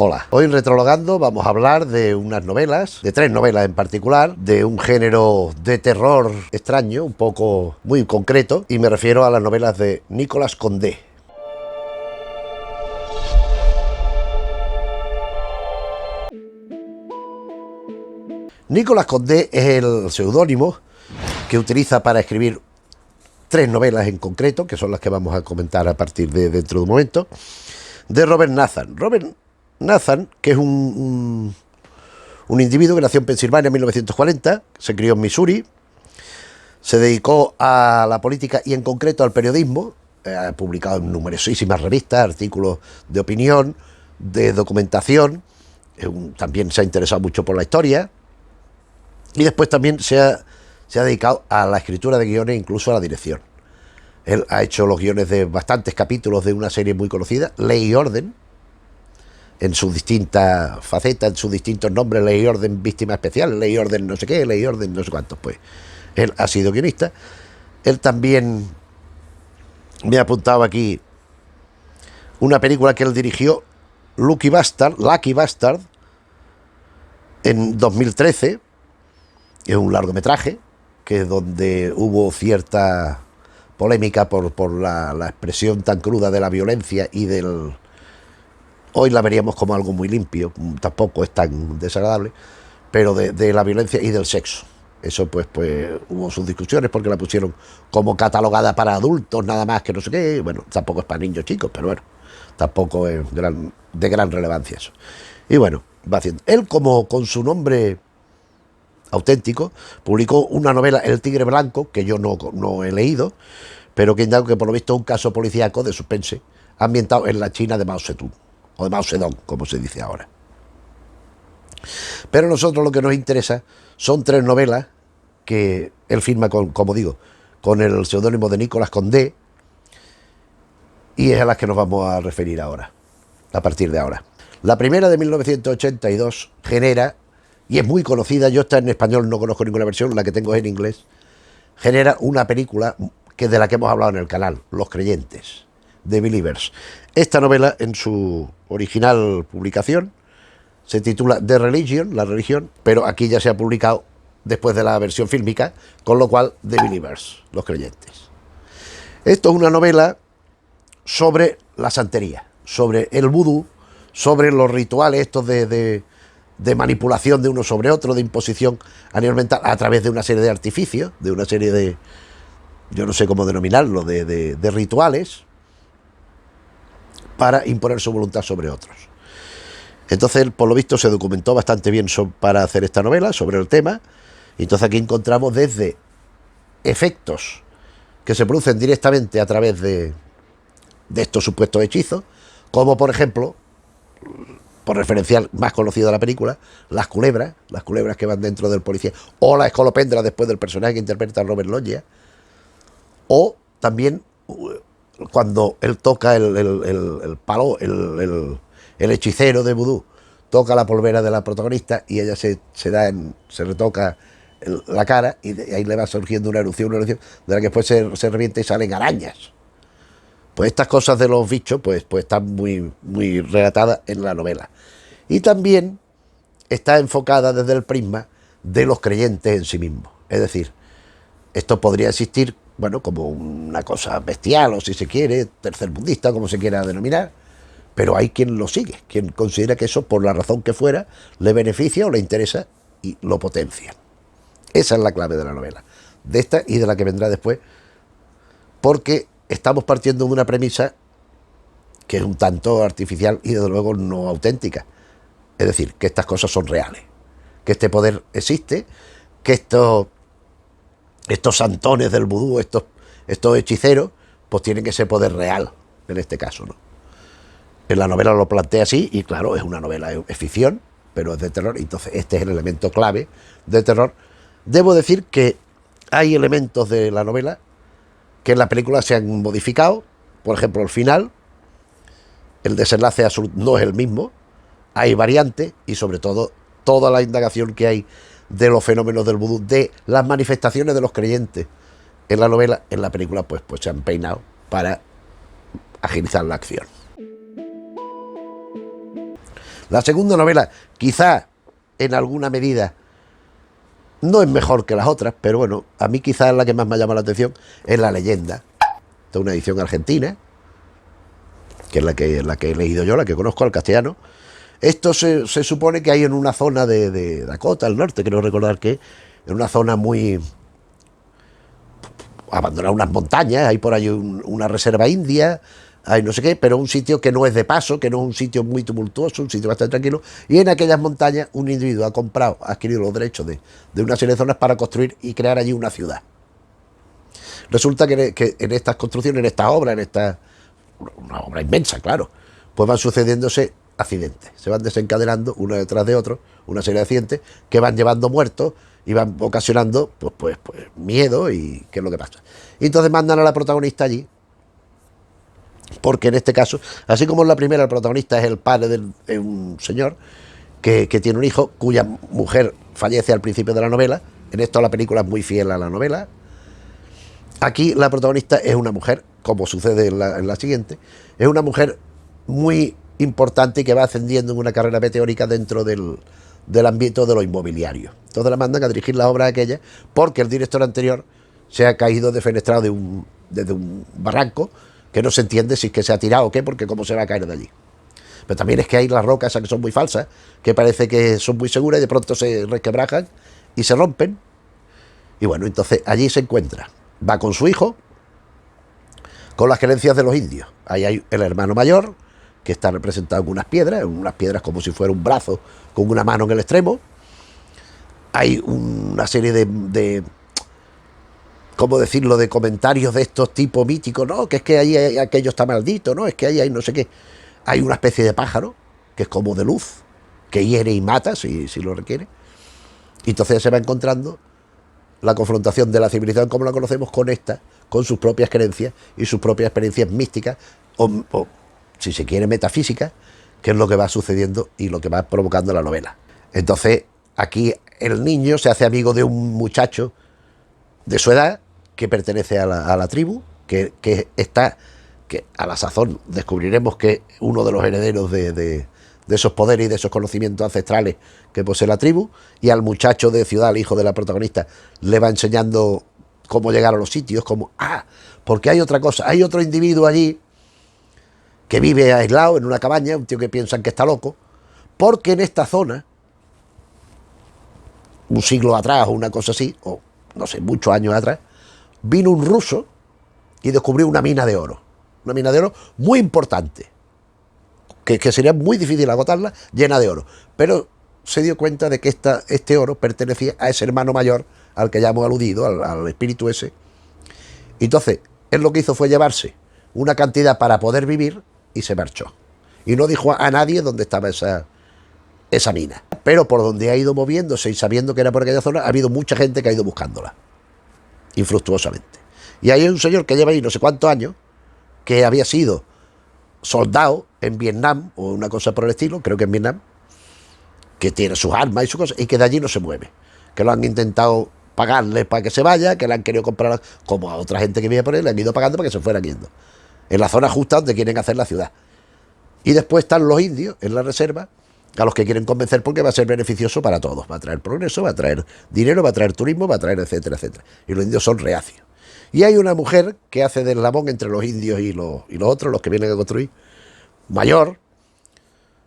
Hola, hoy en Retrologando vamos a hablar de unas novelas, de 3 novelas en particular, de un género de terror extraño, un poco muy concreto, y me refiero a las novelas de Nicolas Condé. Nicolas Condé es el seudónimo que utiliza para escribir 3 novelas en concreto, que son las que vamos a comentar a partir de dentro de un momento, de Robert Nathan. Robert Nathan, que es un individuo que nació en Pensilvania en 1940, se crió en Missouri, se dedicó a la política y en concreto al periodismo, ha publicado en numerosísimas revistas, artículos de opinión, de documentación, también se ha interesado mucho por la historia y después también se ha dedicado a la escritura de guiones e incluso a la dirección. Él ha hecho los guiones de bastantes capítulos de una serie muy conocida, Ley y Orden, en sus distintas facetas, en sus distintos nombres, Ley y Orden Víctima Especial, Ley y Orden no sé qué, Ley y Orden no sé cuántos, pues él ha sido guionista. Él también me ha apuntado aquí una película que él dirigió, Lucky Bastard, en 2013, es un largometraje, que es donde hubo cierta polémica por la expresión tan cruda de la violencia y del... Hoy la veríamos como algo muy limpio, tampoco es tan desagradable, pero de la violencia y del sexo. Eso pues hubo sus discusiones porque la pusieron como catalogada para adultos, nada más que no sé qué. Bueno, tampoco es para niños chicos, pero bueno, tampoco es de gran relevancia eso. Y bueno, va haciendo. Él, como con su nombre auténtico, publicó una novela, El Tigre Blanco, que yo no he leído, pero que indaga que por lo visto es un caso policíaco de suspense ambientado en la China de Mao Zedong, o de Mao Zedong, como se dice ahora. Pero a nosotros lo que nos interesa son 3 novelas que él firma como digo, con el seudónimo de Nicolas Condé, y es a las que nos vamos a referir ahora, a partir de ahora. La primera, de 1982, genera, y es muy conocida, yo esta en español no conozco ninguna versión, la que tengo es en inglés, genera una película que de la que hemos hablado en el canal, Los Creyentes, The Believers. Esta novela, en su original publicación, se titula The Religion, la religión, pero aquí ya se ha publicado después de la versión fílmica, con lo cual The Believers, Los Creyentes. Esto es una novela sobre la santería, sobre el vudú, sobre los rituales estos de manipulación de uno sobre otro, de imposición a nivel mental a través de una serie de artificios, de una serie de, yo no sé cómo denominarlo, de rituales para imponer su voluntad sobre otros. Entonces él, por lo visto, se documentó bastante bien para hacer esta novela sobre el tema. Y entonces aquí encontramos desde efectos que se producen directamente a través de estos supuestos hechizos, como por ejemplo, por referencial más conocido de la película, las culebras que van dentro del policía, o la escolopendra después del personaje que interpreta Robert Loggia, o también cuando él toca el palo, el hechicero de vudú, toca la polvera de la protagonista y ella se retoca la cara y ahí le va surgiendo una erupción de la que después se revienta y salen arañas. Pues estas cosas de los bichos pues están muy, muy relatadas en la novela. Y también está enfocada desde el prisma de los creyentes en sí mismos. Es decir, esto podría existir, bueno, como una cosa bestial, o si se quiere, tercermundista, como se quiera denominar, pero hay quien lo sigue, quien considera que eso, por la razón que fuera, le beneficia o le interesa y lo potencia. Esa es la clave de la novela, de esta y de la que vendrá después, porque estamos partiendo de una premisa que es un tanto artificial y desde luego no auténtica. Es decir, que estas cosas son reales, que este poder existe, que estos santones del vudú, estos hechiceros, pues tienen ese poder real, en este caso, ¿no? En la novela lo plantea así, y claro, es una novela, es ficción, pero es de terror, entonces este es el elemento clave de terror. Debo decir que hay elementos de la novela que en la película se han modificado, por ejemplo, el final, el desenlace no es el mismo, hay variantes y sobre todo toda la indagación que hay de los fenómenos del vudú, de las manifestaciones de los creyentes en la novela, en la película pues se han peinado para agilizar la acción. La segunda novela, quizá en alguna medida, no es mejor que las otras, pero bueno, a mí quizás la que más me ha llamado la atención es La leyenda, de una edición argentina, que es la que he leído yo, la que conozco al castellano. Esto se supone que hay en una zona de Dakota, al norte, creo recordar que, en una zona muy abandonada, unas montañas, hay por ahí una reserva india, hay no sé qué, pero un sitio que no es de paso, que no es un sitio muy tumultuoso, un sitio bastante tranquilo, y en aquellas montañas un individuo ha comprado, ha adquirido los derechos de una serie de zonas para construir y crear allí una ciudad. Resulta que en estas construcciones, en estas obras, una obra inmensa, claro, pues van sucediéndose accidentes, se van desencadenando uno detrás de otro, una serie de accidentes que van llevando muertos y van ocasionando pues miedo y qué es lo que pasa. Y entonces mandan a la protagonista allí, porque en este caso, así como en la primera el protagonista es el padre de un señor que tiene un hijo cuya mujer fallece al principio de la novela, en esto la película es muy fiel a la novela. Aquí la protagonista es una mujer, como sucede en la siguiente, es una mujer muy importante y que va ascendiendo en una carrera meteórica dentro del ámbito de lo inmobiliario. Entonces la mandan a dirigir las obras aquellas porque el director anterior se ha caído defenestrado desde un barranco que no se entiende si es que se ha tirado o qué, porque cómo se va a caer de allí. Pero también es que hay las rocas esas que son muy falsas, que parece que son muy seguras y de pronto se resquebrajan y se rompen. Y bueno, entonces allí se encuentra. Va con su hijo, con las creencias de los indios. Ahí hay el hermano mayor, que está representado con unas piedras como si fuera un brazo, con una mano en el extremo. Hay una serie de ¿cómo decirlo?, de comentarios de estos tipos míticos, no, que es que ahí aquello está maldito, no, es que ahí hay no sé qué. Hay una especie de pájaro, que es como de luz, que hiere y mata si lo requiere. Y entonces se va encontrando la confrontación de la civilización como la conocemos con esta, con sus propias creencias y sus propias experiencias místicas, o si se quiere, metafísicas, que es lo que va sucediendo y lo que va provocando la novela. Entonces, aquí el niño se hace amigo de un muchacho de su edad que pertenece a la tribu, que está, que a la sazón descubriremos que es uno de los herederos de esos poderes y de esos conocimientos ancestrales que posee la tribu, y al muchacho de ciudad, el hijo de la protagonista, le va enseñando cómo llegar a los sitios, porque hay otra cosa, hay otro individuo allí que vive aislado en una cabaña, un tío que piensan que está loco, porque en esta zona, un siglo atrás o una cosa así, o no sé, muchos años atrás, vino un ruso y descubrió una mina de oro muy importante, que sería muy difícil agotarla, llena de oro, pero se dio cuenta de que este oro pertenecía a ese hermano mayor al que ya hemos aludido, al espíritu ese. Y entonces él lo que hizo fue llevarse una cantidad para poder vivir y se marchó, y no dijo a nadie dónde estaba esa mina, pero por donde ha ido moviéndose y sabiendo que era por aquella zona, ha habido mucha gente que ha ido buscándola infructuosamente. Y hay un señor que lleva ahí no sé cuántos años, que había sido soldado en Vietnam o una cosa por el estilo, creo que en Vietnam, que tiene sus armas y sus cosas, y que de allí no se mueve, que lo han intentado pagarle para que se vaya, que le han querido comprar, como a otra gente que vive por él, le han ido pagando para que se fueran yendo, en la zona justa donde quieren hacer la ciudad. Y después están los indios en la reserva, a los que quieren convencer porque va a ser beneficioso para todos, va a traer progreso, va a traer dinero, va a traer turismo, va a traer etcétera, etcétera. Y los indios son reacios. Y hay una mujer que hace del eslabón entre los indios y los otros, los que vienen a construir, mayor,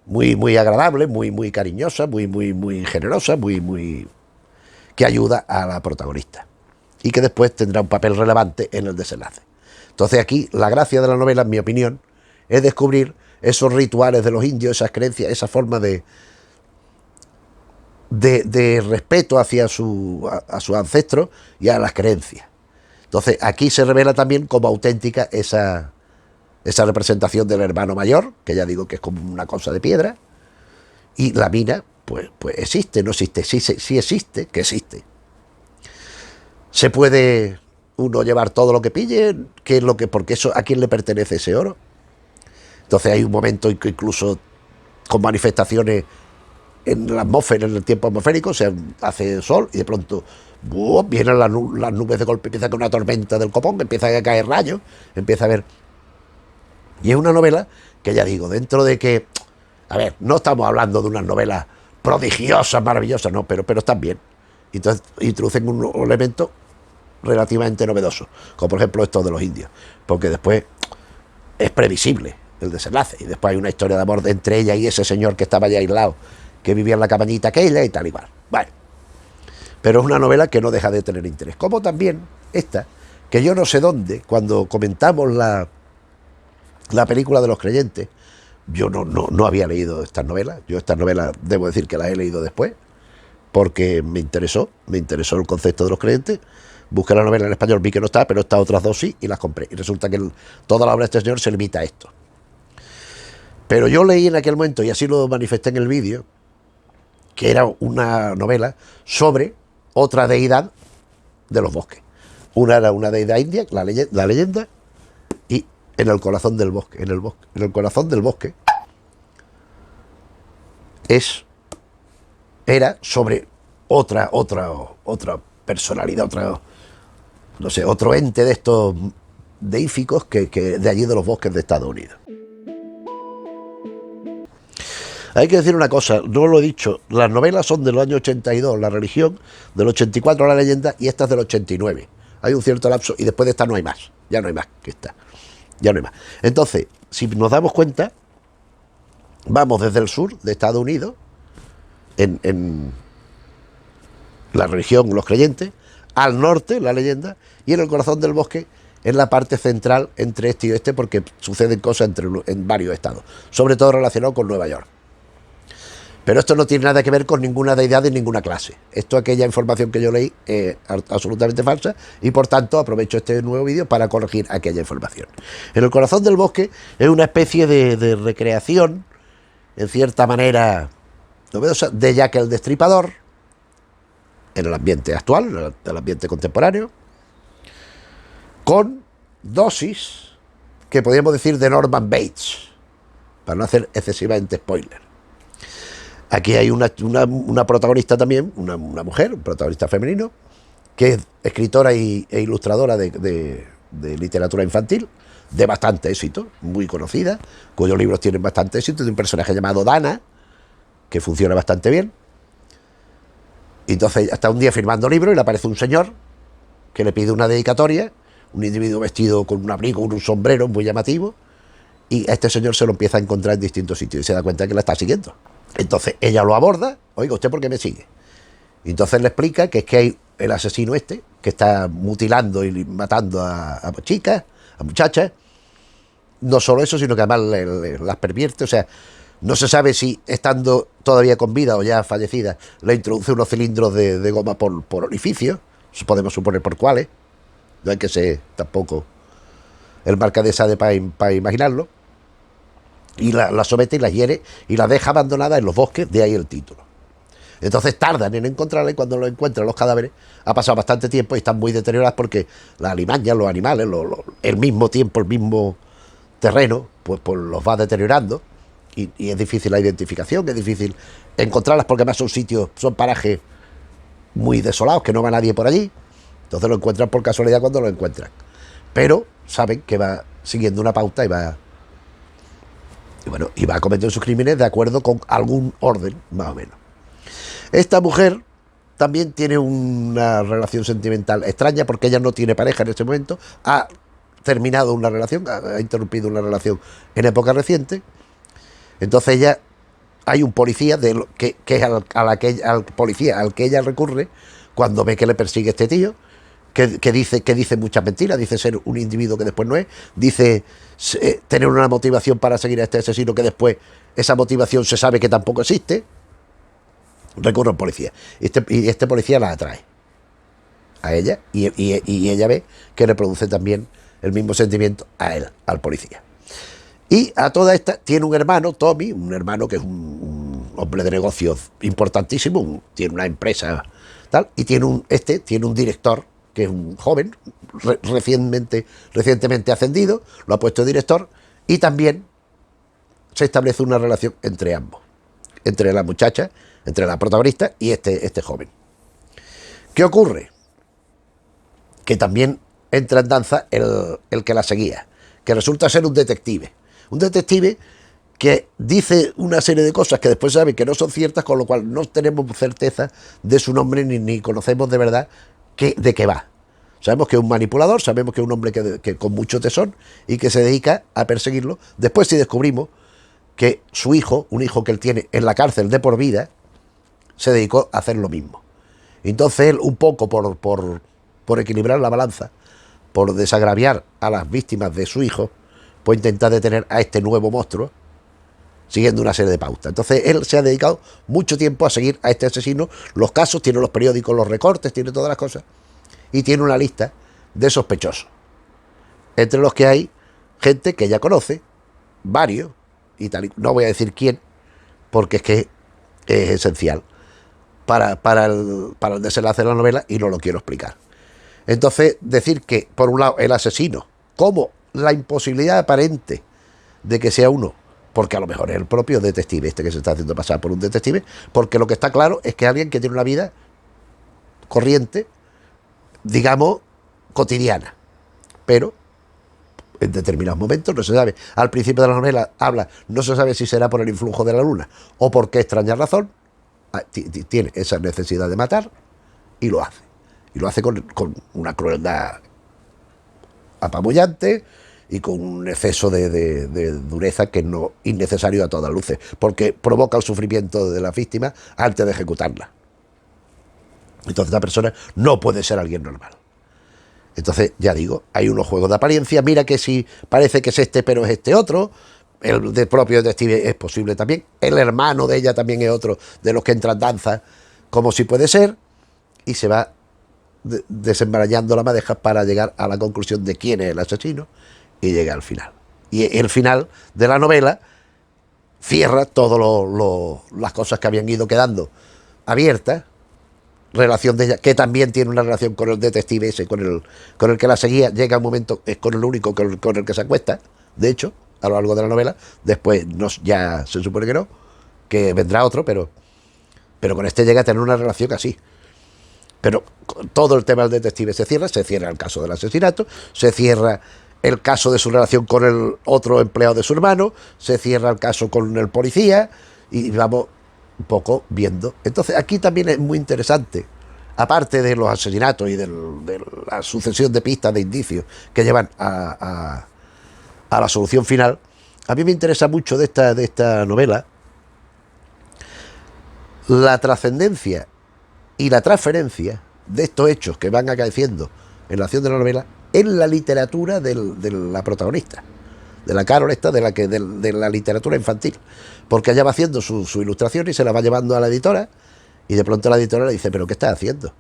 muy agradable, muy cariñosa, muy generosa, que ayuda a la protagonista y que después tendrá un papel relevante en el desenlace. Entonces aquí la gracia de la novela, en mi opinión, es descubrir esos rituales de los indios, esas creencias, esa forma de respeto hacia sus ancestros y a las creencias. Entonces aquí se revela también como auténtica esa representación del hermano mayor, que ya digo que es como una cosa de piedra, y la mina, pues existe, no existe, sí existe, que existe. Se puede uno llevar todo lo que pille, porque eso, ¿a quién le pertenece ese oro? Entonces hay un momento en que incluso con manifestaciones en la atmósfera, en el tiempo atmosférico, se hace sol y de pronto vienen las nubes de golpe, empieza con una tormenta del copón, empieza a caer rayos, empieza a ver. Y es una novela que, ya digo, dentro de que A ver, no estamos hablando de unas novelas prodigiosas, maravillosas, no, pero están bien. Entonces introducen un elemento relativamente novedoso, como por ejemplo esto de los indios, porque después es previsible el desenlace, y después hay una historia de amor entre ella y ese señor que estaba allá aislado, que vivía en la cabañita aquella y tal igual. Bueno, pero es una novela que no deja de tener interés, como también esta, que yo no sé dónde, cuando comentamos la película de Los Creyentes, yo no había leído estas novelas. Yo estas novelas debo decir que las he leído después, porque me interesó el concepto de Los Creyentes. Busqué la novela en español, vi que no estaba, pero estas otras dos sí, y las compré. Y resulta que toda la obra de este señor se limita a esto. Pero yo leí en aquel momento, y así lo manifesté en el vídeo, que era una novela sobre otra deidad de los bosques. Una era una deidad india, la leyenda, y en el corazón del bosque, en el corazón del bosque, era sobre otra personalidad, no sé, otro ente de estos deíficos que de allí de los bosques de Estados Unidos. Hay que decir una cosa, no lo he dicho, las novelas son del año 82, la religión, del 84 la leyenda, y esta es del 89. Hay un cierto lapso y después de esta no hay más, ya no hay más que esta, ya no hay más. Entonces, si nos damos cuenta, vamos desde el sur de Estados Unidos, en la religión, los creyentes, al norte, la leyenda, y en el corazón del bosque, en la parte central entre este y oeste, porque suceden cosas en varios estados, sobre todo relacionado con Nueva York. Pero esto no tiene nada que ver con ninguna deidad de ninguna clase. Esto, aquella información que yo leí, es absolutamente falsa, y por tanto aprovecho este nuevo vídeo para corregir aquella información. En el corazón del bosque es una especie de recreación, en cierta manera novedosa, de Jack el Destripador, en el ambiente actual, en el ambiente contemporáneo, con dosis que podríamos decir de Norman Bates, para no hacer excesivamente spoiler. Aquí hay una protagonista también, una mujer, un protagonista femenino, que es escritora e ilustradora de literatura infantil, de bastante éxito, muy conocida, cuyos libros tienen bastante éxito, de un personaje llamado Dana, que funciona bastante bien. Y entonces está un día firmando libros y le aparece un señor que le pide una dedicatoria, un individuo vestido con un abrigo, con un sombrero muy llamativo, y a este señor se lo empieza a encontrar en distintos sitios y se da cuenta que la está siguiendo. Entonces ella lo aborda, oiga, ¿usted por qué me sigue? Y entonces le explica que es que hay el asesino este, que está mutilando y matando a chicas, a muchachas. No solo eso, sino que además las pervierte, o sea, no se sabe si estando todavía con vida o ya fallecida, le introduce unos cilindros de goma por orificio, podemos suponer por cuáles, no hay que ser tampoco el marca de esa para imaginarlo, y la somete y la hiere y la deja abandonada en los bosques, de ahí el título. Entonces tardan en encontrarla, y cuando lo encuentran los cadáveres ha pasado bastante tiempo y están muy deterioradas porque las alimañas, los animales, el mismo tiempo, el mismo terreno, pues los va deteriorando, y es difícil la identificación, es difícil encontrarlas porque además son parajes muy desolados, que no va nadie por allí. Entonces lo encuentran por casualidad cuando lo encuentran, pero saben que va siguiendo una pauta y va cometiendo sus crímenes de acuerdo con algún orden, más o menos. Esta mujer también tiene una relación sentimental extraña, porque ella no tiene pareja en este momento, ha terminado una relación, ha interrumpido una relación en época reciente. Entonces hay un policía que es al policía al que ella recurre cuando ve que le persigue este tío, que dice muchas mentiras, dice ser un individuo que después no es, dice tener una motivación para seguir a este asesino que después esa motivación se sabe que tampoco existe. Recurre al policía, y este policía la atrae a ella, y ella ve que le produce también el mismo sentimiento a él, al policía. Y a toda esta tiene un hermano, Tommy, un hermano que es un hombre de negocios importantísimo, tiene una empresa tal, y tiene un director que es un joven recientemente ascendido, lo ha puesto de director, y también se establece una relación entre ambos, entre la muchacha, entre la protagonista y este joven. ¿Qué ocurre? Que también entra en danza el que la seguía, que resulta ser un detective que dice una serie de cosas que después sabe que no son ciertas, con lo cual no tenemos certeza de su nombre ni conocemos de verdad de qué va. Sabemos que es un manipulador, sabemos que es un hombre que con mucho tesón y que se dedica a perseguirlo. Después si descubrimos que su hijo, un hijo que él tiene en la cárcel de por vida, se dedicó a hacer lo mismo. Entonces él, un poco por equilibrar la balanza, por desagraviar a las víctimas de su hijo, pues intenta detener a este nuevo monstruo, siguiendo una serie de pautas. Entonces él se ha dedicado mucho tiempo a seguir a este asesino, los casos, tiene los periódicos, los recortes, tiene todas las cosas, y tiene una lista de sospechosos, entre los que hay gente que ya conoce, varios, y tal, no voy a decir quién, porque es que es esencial para el desenlace de la novela y no lo quiero explicar. Entonces, decir que, por un lado, el asesino, como la imposibilidad aparente de que sea uno, porque a lo mejor es el propio detective, este que se está haciendo pasar por un detective, porque lo que está claro es que es alguien que tiene una vida corriente, digamos, cotidiana, pero en determinados momentos no se sabe. Al principio de la novela habla, no se sabe si será por el influjo de la luna o por qué extraña razón, tiene esa necesidad de matar y lo hace. Y lo hace con una crueldad apabullante y con un exceso de dureza que no es innecesario a todas luces, porque provoca el sufrimiento de la víctima antes de ejecutarla. Entonces la persona no puede ser alguien normal. Entonces, ya digo, hay unos juegos de apariencia, mira que si parece que es este, pero es este otro. El del propio detective es posible también. El hermano de ella también es otro de los que entran danza, como si puede ser, y se va desenmarañando la madeja para llegar a la conclusión de quién es el asesino y llega al final. Y el final de la novela cierra todas las cosas que habían ido quedando abiertas. Relación de ella, que también tiene una relación con el detective ese, con el que la seguía, llega un momento, es con el único con el que se acuesta, de hecho, a lo largo de la novela, después ya se supone que no, que vendrá otro, pero con este llega a tener una relación así. Pero todo el tema del detective se cierra el caso del asesinato, se cierra el caso de su relación con el otro empleado de su hermano, se cierra el caso con el policía, y vamos un poco viendo. Entonces aquí también es muy interesante, aparte de los asesinatos y de la sucesión de pistas, de indicios que llevan a la solución final, a mí me interesa mucho de esta novela la trascendencia y la transferencia de estos hechos que van acaeciendo en la acción de la novela en la literatura de la protagonista, de la Carol esta, de la literatura infantil, porque ella va haciendo su ilustración y se la va llevando a la editora, y de pronto la editora le dice, pero ¿qué estás haciendo?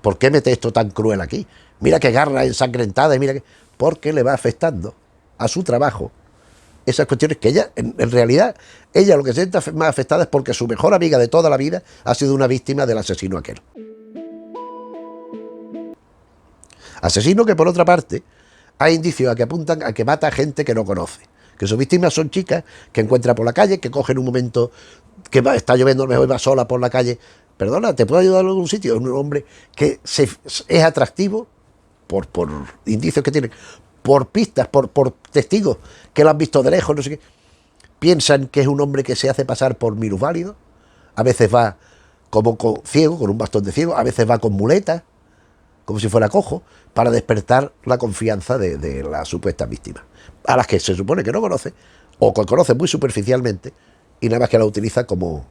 ¿Por qué metes esto tan cruel aquí? Mira qué garra ensangrentada, y mira que... Porque le va afectando a su trabajo esas cuestiones que ella, en realidad, ella lo que se siente más afectada es porque su mejor amiga de toda la vida ha sido una víctima del asesino aquel. Asesino que, por otra parte, hay indicios a que apuntan a que mata a gente que no conoce, que sus víctimas son chicas que encuentra por la calle, que cogen un momento que está lloviendo, a lo mejor va sola por la calle. Perdona, ¿te puedo ayudar a algún sitio? Es un hombre que es atractivo por indicios que tienen, por pistas, por testigos que lo han visto de lejos, no sé qué. Piensan que es un hombre que se hace pasar por minusválido, a veces va como ciego, con un bastón de ciego, a veces va con muletas, como si fuera cojo, para despertar la confianza de la supuesta víctima, a las que se supone que no conoce, o que conoce muy superficialmente, y nada más que la utiliza como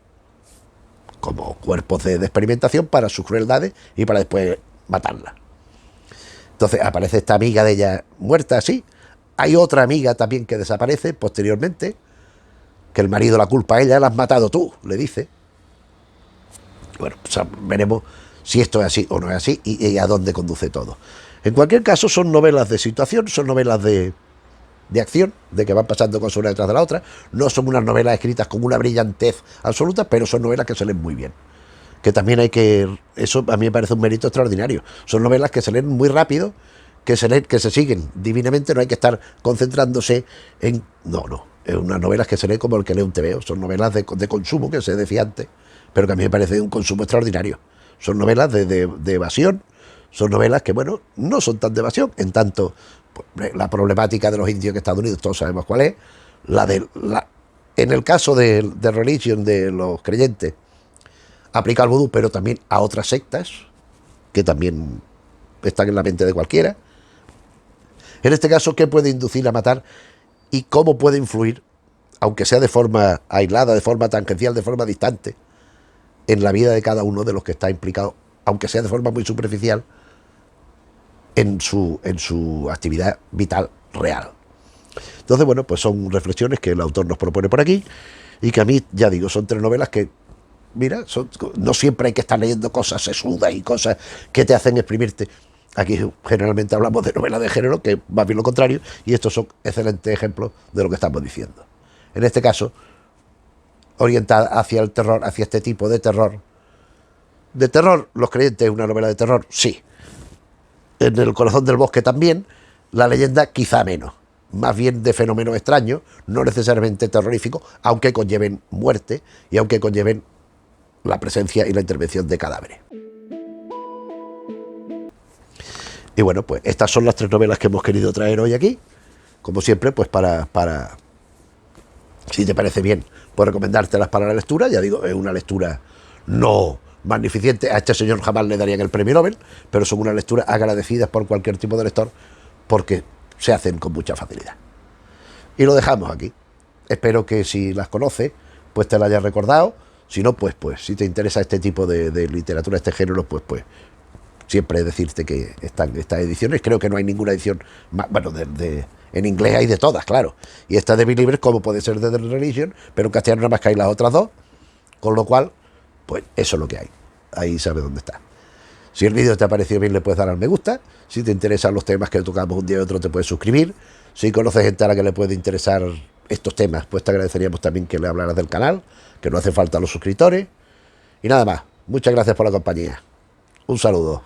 cuerpos de experimentación para sus crueldades y para después matarla. Entonces aparece esta amiga de ella muerta así, hay otra amiga también que desaparece posteriormente, que el marido la culpa a ella, la has matado tú, le dice. Bueno, pues veremos si esto es así o no es así y a dónde conduce todo. En cualquier caso, son novelas de situación, son novelas de acción, de que van pasando cosas una detrás de la otra. No son unas novelas escritas con una brillantez absoluta, pero son novelas que se leen muy bien. Que también hay que... Eso a mí me parece un mérito extraordinario. Son novelas que se leen muy rápido, que se siguen divinamente, no hay que estar concentrándose en... No. Es unas novelas que se leen como el que lee un TVO. Son novelas de consumo, que se decía antes, pero que a mí me parece un consumo extraordinario. Son novelas de evasión, son novelas que, bueno, no son tan de evasión, en tanto pues, la problemática de los indios en Estados Unidos, todos sabemos cuál es, la de En el caso de Religion, de los creyentes, aplica al vudú, pero también a otras sectas, que también están en la mente de cualquiera. En este caso, ¿qué puede inducir a matar y cómo puede influir, aunque sea de forma aislada, de forma tangencial, de forma distante, en la vida de cada uno de los que está implicado, aunque sea de forma muy superficial, en su actividad vital real? Entonces, bueno, pues son reflexiones que el autor nos propone por aquí y que a mí, ya digo, son 3 novelas que, mira, no siempre hay que estar leyendo cosas sesudas y cosas que te hacen exprimirte. Aquí generalmente hablamos de novelas de género, que más bien lo contrario, y estos son excelentes ejemplos de lo que estamos diciendo. En este caso, orientada hacia el terror, hacia este tipo de terror. ¿De terror, Los creyentes es una novela de terror? Sí. En El corazón del bosque también. La leyenda quizá menos. Más bien de fenómenos extraños, no necesariamente terroríficos, aunque conlleven muerte y aunque conlleven la presencia y la intervención de cadáveres. Y bueno, pues estas son las 3 novelas que hemos querido traer hoy aquí. Como siempre, pues para si te parece bien, pues recomendártelas para la lectura. Ya digo, es una lectura no magnificente. A este señor jamás le darían el premio Nobel, pero son unas lecturas agradecidas por cualquier tipo de lector, porque se hacen con mucha facilidad. Y lo dejamos aquí. Espero que si las conoces, pues te las hayas recordado. Si no, pues si te interesa este tipo de literatura, este género, pues siempre decirte que están estas ediciones. Creo que no hay ninguna edición más, bueno, en inglés hay de todas, claro. Y esta de Believers, como puede ser de The Religion, pero en castellano nada más que hay las otras 2, con lo cual, pues eso es lo que hay. Ahí sabes dónde está. Si el vídeo te ha parecido bien, le puedes dar al me gusta. Si te interesan los temas que tocamos un día y otro, te puedes suscribir. Si conoces gente a la que le puede interesar estos temas, pues te agradeceríamos también que le hablaras del canal, que no hace falta los suscriptores. Y nada más. Muchas gracias por la compañía. Un saludo.